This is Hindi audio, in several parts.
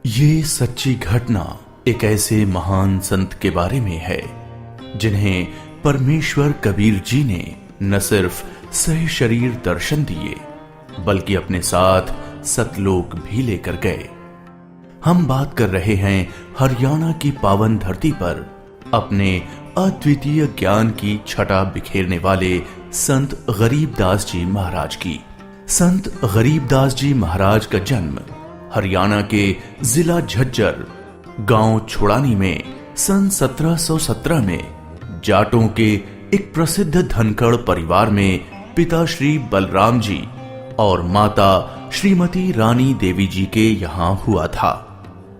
ये सच्ची घटना एक ऐसे महान संत के बारे में है जिन्हें परमेश्वर कबीर जी ने न सिर्फ सह शरीर दर्शन दिए बल्कि अपने साथ सतलोक भी लेकर गए। हम बात कर रहे हैं हरियाणा की पावन धरती पर अपने अद्वितीय ज्ञान की छटा बिखेरने वाले संत गरीबदास जी महाराज की। संत गरीबदास जी महाराज का जन्म हरियाणा के जिला झज्जर गांव छुड़ानी में सन 1717 में जाटों के एक प्रसिद्ध धनखड़ परिवार में पिता श्री बलराम जी और माता श्रीमती रानी देवी जी के यहाँ हुआ था।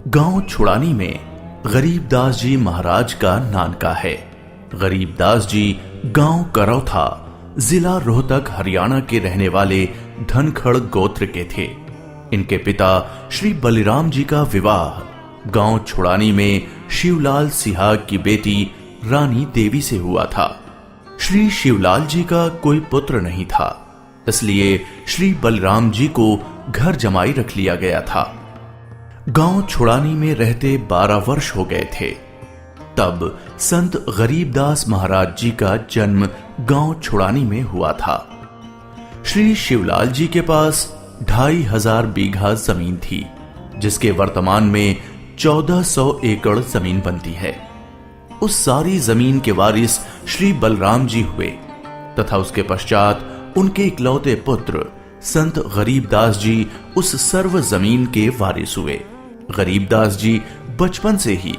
गांव छुड़ानी में गरीबदास जी महाराज का नानका है। गरीबदास जी गांव करौथा जिला रोहतक हरियाणा के रहने वाले धनखड़ गोत्र के थे। इनके पिता श्री बलिराम जी का विवाह गांव छुड़ानी में शिवलाल सिहाग की बेटी रानी देवी से हुआ था। श्री शिवलाल जी का कोई पुत्र नहीं था, इसलिए श्री बलराम जी को घर जमाई रख लिया गया था। गांव छुड़ानी में रहते 12 वर्ष हो गए थे तब संत गरीबदास महाराज जी का जन्म गांव छुड़ानी में हुआ था। श्री शिवलाल जी के पास 2500 बीघा जमीन थी, जिसके वर्तमान में 1400 एकड़ जमीन बनती है। उस सारी जमीन के वारिस श्री बलराम जी हुए तथा उसके पश्चात उनके इकलौते पुत्र संत गरीबदास जी उस सर्व जमीन के वारिस हुए। गरीबदास जी बचपन से ही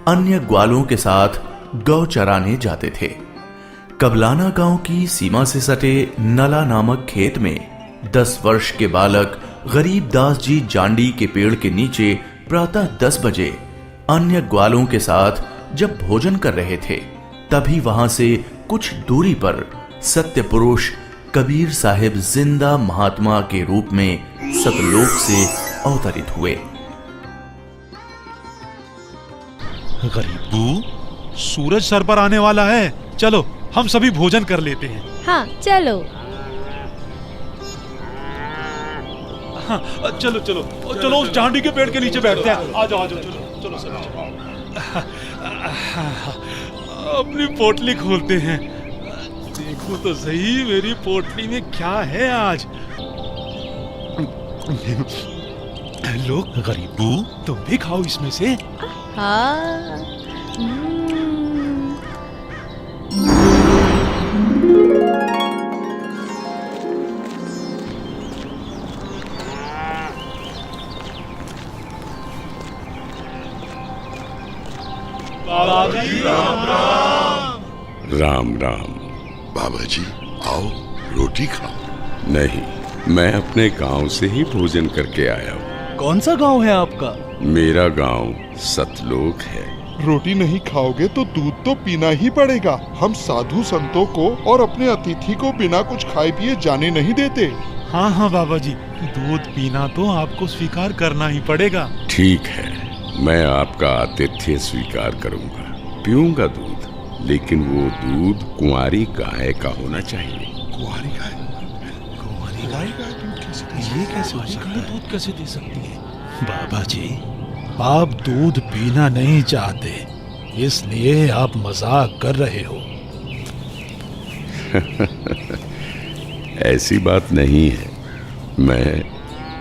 अन्य ग्वालों के साथ गौ चराने जाते थे। कबलाना गांव की सीमा से सटे नला नामक खेत में 10 वर्ष के बालक गरीबदास जी जांडी के पेड़ के नीचे प्रातः 10 बजे अन्य ग्वालों के साथ जब भोजन कर रहे थे, तभी वहां से कुछ दूरी पर सत्य पुरुष कबीर साहिब जिंदा महात्मा के रूप में सतलोक से अवतरित हुए। गरीबू, सूरज सर पर आने वाला है, चलो हम सभी भोजन कर लेते हैं। हाँ चलो। हाँ, चलो चलो चलो उस जांडी के पेड़ के नीचे बैठते हैं। आ जाओ चलो चलो सर। अपनी पोटली खोलते हैं। देखो तो सही मेरी पोटली में क्या है आज। लो गरीबू, तुम भी खाओ इसमें से। हाँ। राम राम। बाबा जी आओ, रोटी खाओ। नहीं, मैं अपने गांव से ही भोजन करके आया हूँ। कौन सा गांव है आपका? मेरा गांव सतलोक है। रोटी नहीं खाओगे तो दूध तो पीना ही पड़ेगा। हम साधु संतों को और अपने अतिथि को बिना कुछ खाए पिए जाने नहीं देते। हाँ हाँ बाबा जी, दूध पीना तो आपको स्वीकार करना ही पड़ेगा। ठीक है, मैं आपका आतिथ्य स्वीकार करूंगा, पीऊंगा दूध, लेकिन वो दूध कुंवारी गाय का होना चाहिए। कुंवारी गाय? कुंवारी गाय? ये कैसे हो सकता है? दूध कैसे दे सकती है? बाबा जी, आप दूध पीना नहीं चाहते, इसलिए आप मजाक कर रहे हो। ऐसी बात नहीं है, मैं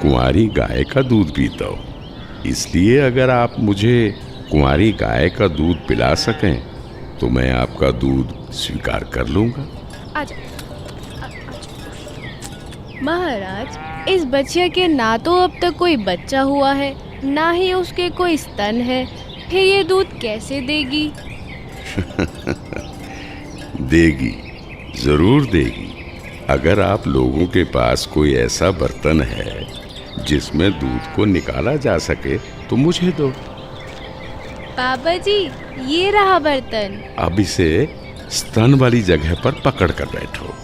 कुंवारी गाय का दूध पीता हूँ, इसलिए अगर आप मुझे कुंवारी गाय का दूध पिला सकें तो मैं आपका दूध स्वीकार कर लूंगा। महाराज, इस बच्चे के ना तो अब तक कोई बच्चा हुआ है, ना ही उसके कोई स्तन है, फिर ये दूध कैसे देगी? देगी, जरूर देगी। अगर आप लोगों के पास कोई ऐसा बर्तन है जिसमें दूध को निकाला जा सके तो मुझे दो। बाबा जी, ये रहा बर्तन। अब इसे स्तन वाली जगह पर पकड़ कर बैठो।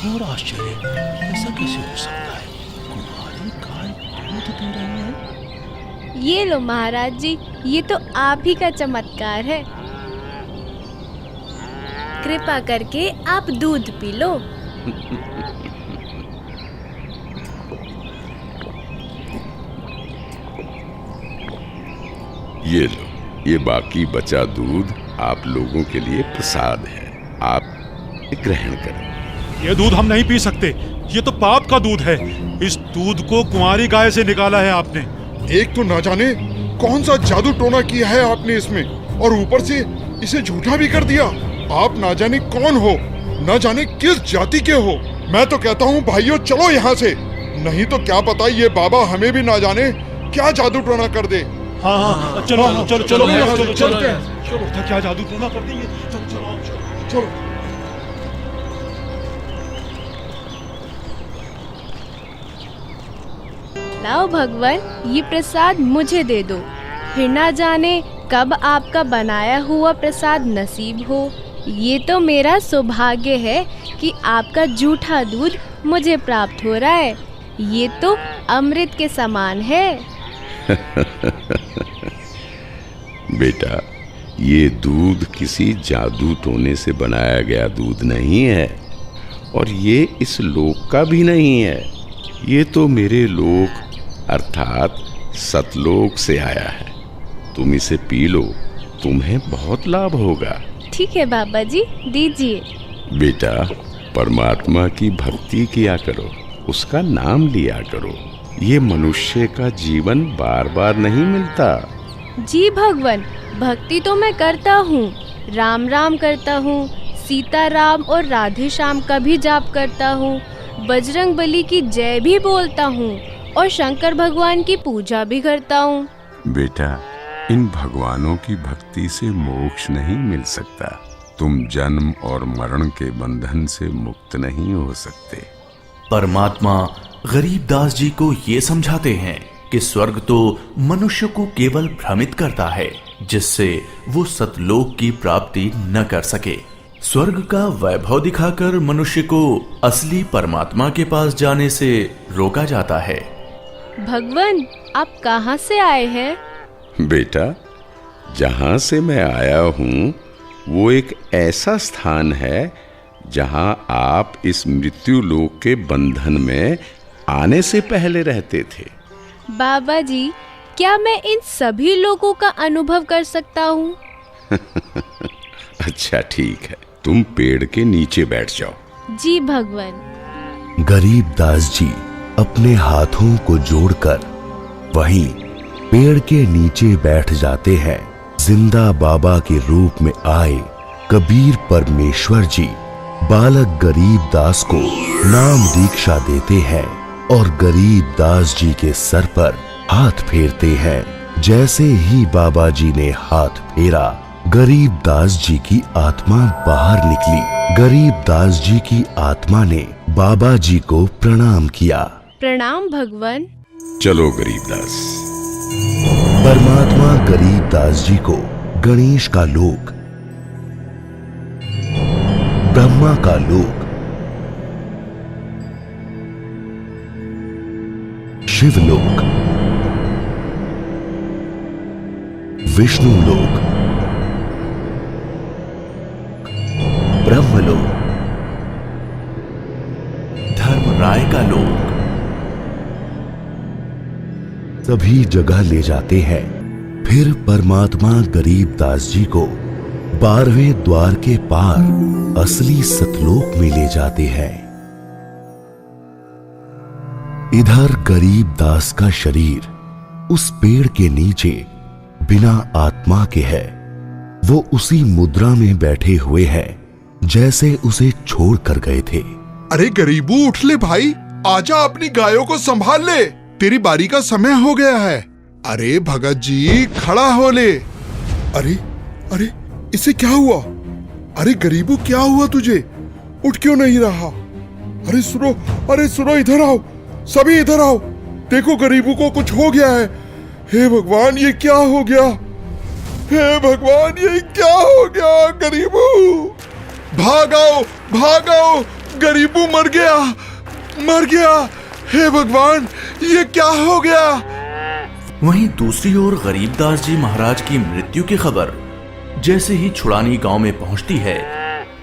और आश्चर्य, ऐसा कैसे हो सकता है? कुंवारी गाय दूध दे रही है। ये लो महाराज जी, ये तो आप ही का चमत्कार है। कृपा करके आप दूध पी लो। ये लो, ये बाकी बचा दूध आप लोगों के लिए प्रसाद है, आप ग्रहण करें। ये दूध हम नहीं पी सकते, ये तो पाप का दूध है। इस दूध को कुंवारी गाय से निकाला है आपने। एक तो ना जाने कौन सा जादू टोना किया है आपने इसमें, और ऊपर से इसे झूठा भी कर दिया। आप ना जाने कौन हो, ना जाने किस जाति के हो। मैं तो कहता हूँ भाइयों चलो यहाँ से, नहीं तो क्या पता ये बाबा हमें भी ना जाने क्या जादू टोना कर दे। हाँ, चलो चलो चलो यहाँ से चलो चलते हैं। चलो, क्या जादू टोना कर देंगे। चलो लाओ भगवान, ये प्रसाद मुझे दे दो, फिर ना जाने कब आपका बनाया हुआ प्रसाद नसीब हो। ये तो मेरा सौभाग्य है कि आपका जूठा दूध मुझे प्राप्त हो रहा है। ये तो अमृत के समान है। बेटा, ये दूध किसी जादू टोने से बनाया गया दूध नहीं है, और ये इस लोक का भी नहीं है। ये तो मेरे लोक अर्थात सतलोक से आया है। तुम इसे पी लो, तुम्हें बहुत लाभ होगा। ठीक है बाबा जी, दीजिए। बेटा, परमात्मा की भक्ति किया करो, उसका नाम लिया करो। ये मनुष्य का जीवन बार बार नहीं मिलता। जी भगवान, भक्ति तो मैं करता हूँ, राम राम करता हूँ, सीता राम और राधे श्याम का भी जाप करता हूँ, बजरंग बली की जय भी बोलता हूँ और शंकर भगवान की पूजा भी करता हूँ। बेटा, इन भगवानों की भक्ति से मोक्ष नहीं मिल सकता। तुम जन्म और मरण के बंधन से मुक्त नहीं हो सकते। परमात्मा गरीबदास जी को ये समझाते हैं कि स्वर्ग तो मनुष्य को केवल भ्रमित करता है, जिससे वो सतलोक की प्राप्ति न कर सके। स्वर्ग का वैभव दिखाकर मनुष्य को असली परमात्मा के पास जाने से रोका जाता है। भगवान, आप कहाँ से आए हैं? बेटा, जहाँ से मैं आया हूँ वो एक ऐसा स्थान है जहाँ आप इस मृत्यु लोक के बंधन में आने से पहले रहते थे। बाबा जी, क्या मैं इन सभी लोगों का अनुभव कर सकता हूँ? अच्छा ठीक है, तुम पेड़ के नीचे बैठ जाओ। जी भगवान। गरीबदास जी अपने हाथों को जोड़कर वहीं पेड़ के नीचे बैठ जाते हैं। जिंदा बाबा के रूप में आए कबीर परमेश्वर जी बालक गरीबदास को नाम दीक्षा देते हैं और गरीबदास जी के सर पर हाथ फेरते हैं। जैसे ही बाबा जी ने हाथ फेरा, गरीबदास जी की आत्मा बाहर निकली। गरीबदास जी की आत्मा ने बाबा जी को प्रणाम किया। प्रणाम भगवान। चलो गरीबदास। परमात्मा गरीबदास जी को गणेश का लोक, ब्रह्मा का लोक, शिवलोक, विष्णु लोक, ब्रह्मलोक, धर्मराय का लोक, सभी जगह ले जाते हैं। फिर परमात्मा गरीबदास जी को 12वें द्वार के पार असली सतलोक में ले जाते हैं। इधर गरीबदास का शरीर उस पेड़ के नीचे बिना आत्मा के है। वो उसी मुद्रा में बैठे हुए हैं जैसे उसे छोड़ कर गए थे। अरे गरीबू, उठ ले भाई, आजा, अपनी गायों को संभाल ले, तेरी बारी का समय हो गया है। अरे भगत जी, खड़ा हो ले। अरे अरे, इसे क्या हुआ? अरे गरीबू, क्या हुआ तुझे? उठ क्यों नहीं रहा? अरे सुनो, अरे सुनो, इधर आओ, सभी इधर आओ। देखो गरीबू को कुछ हो गया है। हे भगवान, ये क्या हो गया? हे भगवान, ये क्या हो गया? गरीबू, भागाओ भागाओ, गरीबू मर गया, मर गया। हे भगवान, ये क्या हो गया? वहीं दूसरी ओर गरीबदास जी महाराज की मृत्यु की खबर जैसे ही छुड़ानी गांव में पहुंचती है,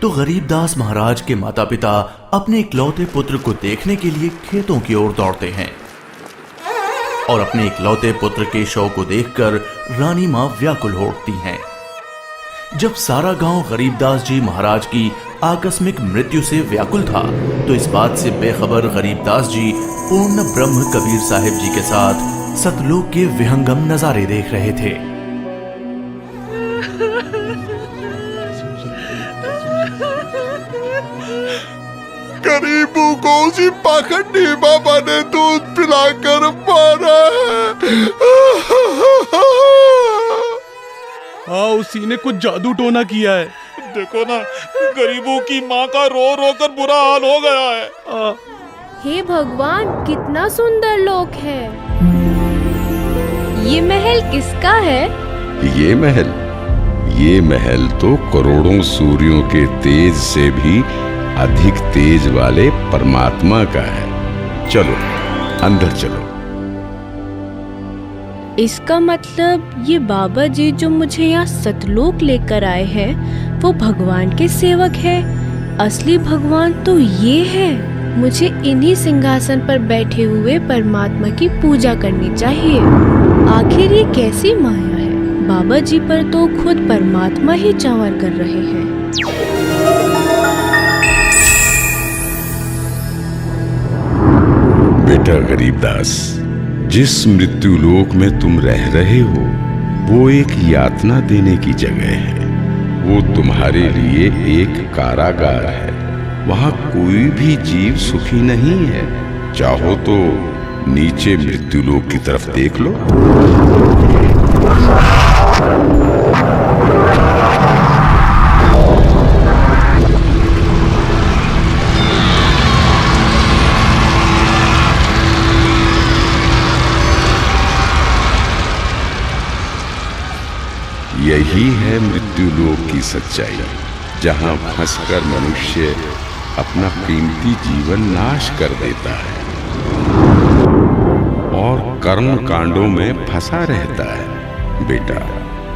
तो गरीबदास महाराज के माता पिता अपने इकलौते पुत्र को देखने के लिए खेतों की ओर दौड़ते हैं और अपने इकलौते पुत्र के शव को देखकर रानी मां व्याकुल हो उठती हैं। जब सारा गांव गरीबदास जी महाराज की आकस्मिक मृत्यु से व्याकुल था, तो इस बात से बेखबर गरीबदास जी पूर्ण ब्रह्म कबीर साहिब जी के साथ सतलोक के विहंगम नजारे देख रहे थे। गरीबों को उसी पाखंडी बाबा ने दूध पिलाकर मारा है। हाँ, उसी ने कुछ जादू टोना किया है। देखो ना, गरीबों की माँ का रो रो कर बुरा हाल हो गया है। हे भगवान, कितना सुंदर लोक है। ये महल किसका है? ये महल तो करोड़ों सूर्यों के तेज से भी अधिक तेज वाले परमात्मा का है। चलो अंदर चलो। इसका मतलब ये बाबा जी जो मुझे यहाँ सतलोक लेकर आए हैं वो भगवान के सेवक है। असली भगवान तो ये है। मुझे इन्हीं सिंहासन पर बैठे हुए परमात्मा की पूजा करनी चाहिए। आखिर ये कैसी माया है? बाबा जी पर तो खुद परमात्मा ही चावर कर रहे हैं। बेटा गरीबदास, जिस मृत्यु लोक में तुम रह रहे हो वो एक यातना देने की जगह है। वो तुम्हारे लिए एक कारागार है। वहां कोई भी जीव सुखी नहीं है। चाहो तो नीचे मृत्यु लोक की तरफ देख लो। यही है मृत्युलोक की सच्चाई, जहां फंसकर मनुष्य अपना कीमती जीवन नाश कर देता है और कर्म कांडों में फंसा रहता है। बेटा,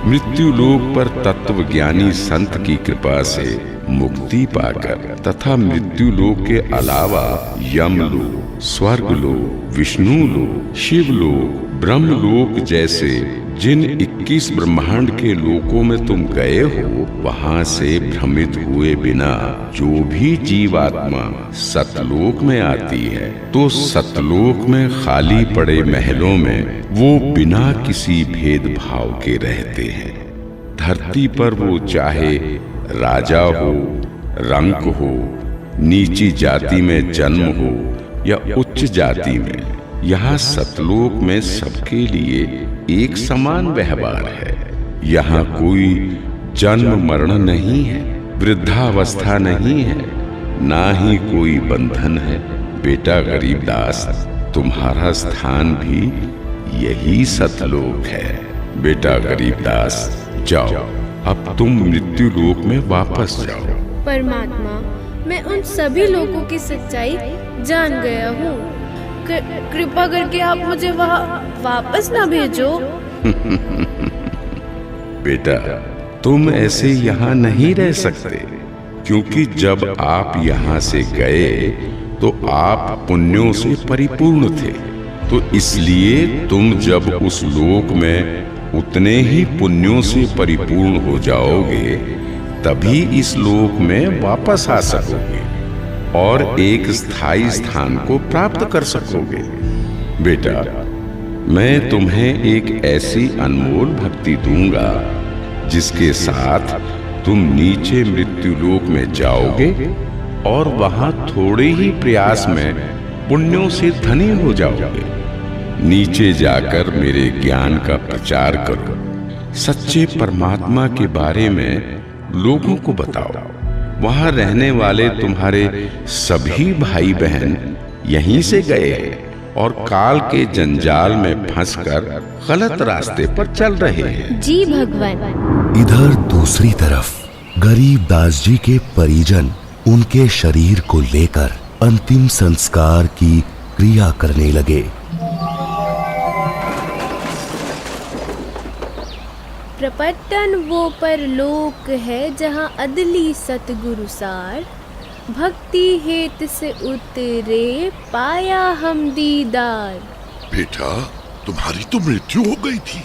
मृत्युलोक पर तत्वज्ञानी संत की कृपा से मुक्ति पाकर तथा मृत्युलोक के अलावा यमलोक, स्वर्गलोक, विष्णुलोक, शिवलोक, ब्रह्मलोक जैसे जिन 21 ब्रह्मांड के लोकों में तुम गए हो, वहां से भ्रमित हुए बिना जो भी जीवात्मा सतलोक में आती है तो सतलोक में खाली पड़े महलों में वो बिना किसी भेदभाव के रहते हैं। धरती पर वो चाहे राजा हो, रंक हो, नीची जाति में जन्म हो या उच्च जाति में, यहाँ सतलोक में सबके लिए एक समान व्यवहार है। यहाँ कोई जन्म मरण नहीं है, वृद्धावस्था नहीं है, ना ही कोई बंधन है। बेटा गरीबदास, तुम्हारा स्थान भी यही सतलोक है। बेटा गरीबदास, जाओ, अब तुम मृत्यु लोक में वापस जाओ। परमात्मा, मैं उन सभी लोगों की सच्चाई जान गया हूँ। कृपा करके आप मुझे वहाँ वापस ना भेजो। बेटा, तुम ऐसे यहाँ नहीं रह सकते, क्योंकि जब आप यहाँ से गए तो आप पुण्यों से परिपूर्ण थे। तो इसलिए तुम जब उस लोक में उतने ही पुण्यों से परिपूर्ण हो जाओगे तभी इस लोक में वापस आ सकोगे और एक स्थायी स्थान को प्राप्त कर सकोगे। बेटा, मैं तुम्हें एक ऐसी अनमोल भक्ति दूंगा जिसके साथ तुम नीचे मृत्युलोक में जाओगे और वहां थोड़े ही प्रयास में पुण्यों से धनी हो जाओगे। नीचे जाकर मेरे ज्ञान का प्रचार करो, सच्चे परमात्मा के बारे में लोगों को बताओ। वहां रहने वाले तुम्हारे सभी भाई बहन यहीं से गए हैं और काल के जंजाल में फंसकर गलत रास्ते पर चल रहे हैं। जी भगवान। इधर दूसरी तरफ गरीबदास जी के परिजन उनके शरीर को लेकर अंतिम संस्कार की क्रिया करने लगे। प्रपटन वो परलोक है जहाँ अदली सतगुरु सार, भक्ति हेत से उतरे पाया हम दीदार। बेटा, तुम्हारी तो मृत्यु हो गई थी।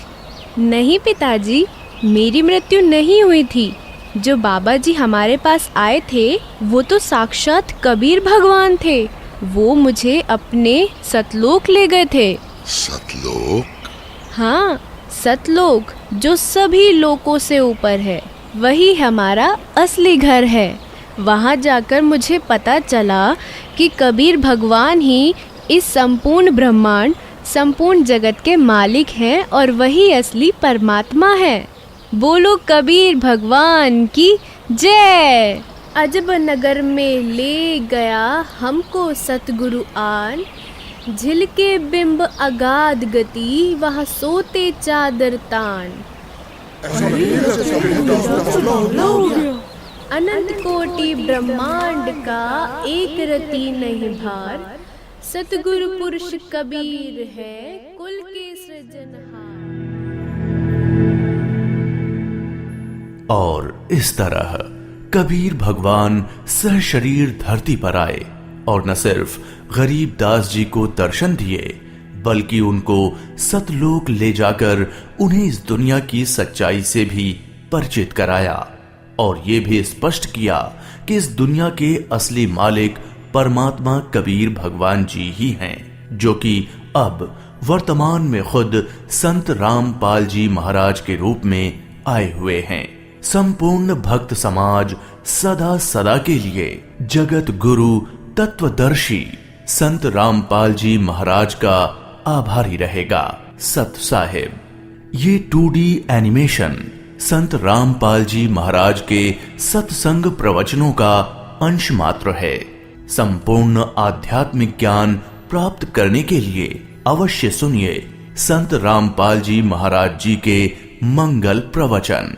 नहीं पिताजी, मेरी मृत्यु नहीं हुई थी। जो बाबा जी हमारे पास आए थे वो तो साक्षात कबीर भगवान थे। वो मुझे अपने सतलोक ले गए थे। सतलोक? हाँ, सतलोक जो सभी लोकों से ऊपर है, वही हमारा असली घर है। वहाँ जाकर मुझे पता चला कि कबीर भगवान ही इस संपूर्ण ब्रह्मांड, संपूर्ण जगत के मालिक हैं और वही असली परमात्मा है। बोलो कबीर भगवान की जय। अजब नगर में ले गया हमको सतगुरु आन, झिलके बिंब अगाध गति वहाँ सोते चादर तान। अनंत कोटि ब्रह्मांड का एक रति नहीं भार, सतगुरु पुरुष कबीर है कुल के सृजनहार। और इस तरह कबीर भगवान सहशरीर धरती पर आए और न सिर्फ गरीब दास जी को दर्शन दिए, बल्कि उनको सतलोक ले जाकर उन्हें इस दुनिया की सच्चाई से भी परिचित कराया और ये भी स्पष्ट किया कि इस दुनिया के असली मालिक परमात्मा कबीर भगवान जी ही हैं, जो कि अब वर्तमान में खुद संत रामपाल जी महाराज के रूप में आए हुए हैं। संपूर्ण भक्त समाज सदा सदा के लिए जगत गुरु तत्वदर्शी संत रामपाल जी महाराज का आभारी रहेगा। सत साहिब। ये 2D एनिमेशन संत रामपाल जी महाराज के सत्संग प्रवचनों का अंश मात्र है। संपूर्ण आध्यात्मिक ज्ञान प्राप्त करने के लिए अवश्य सुनिए संत रामपाल जी महाराज जी के मंगल प्रवचन।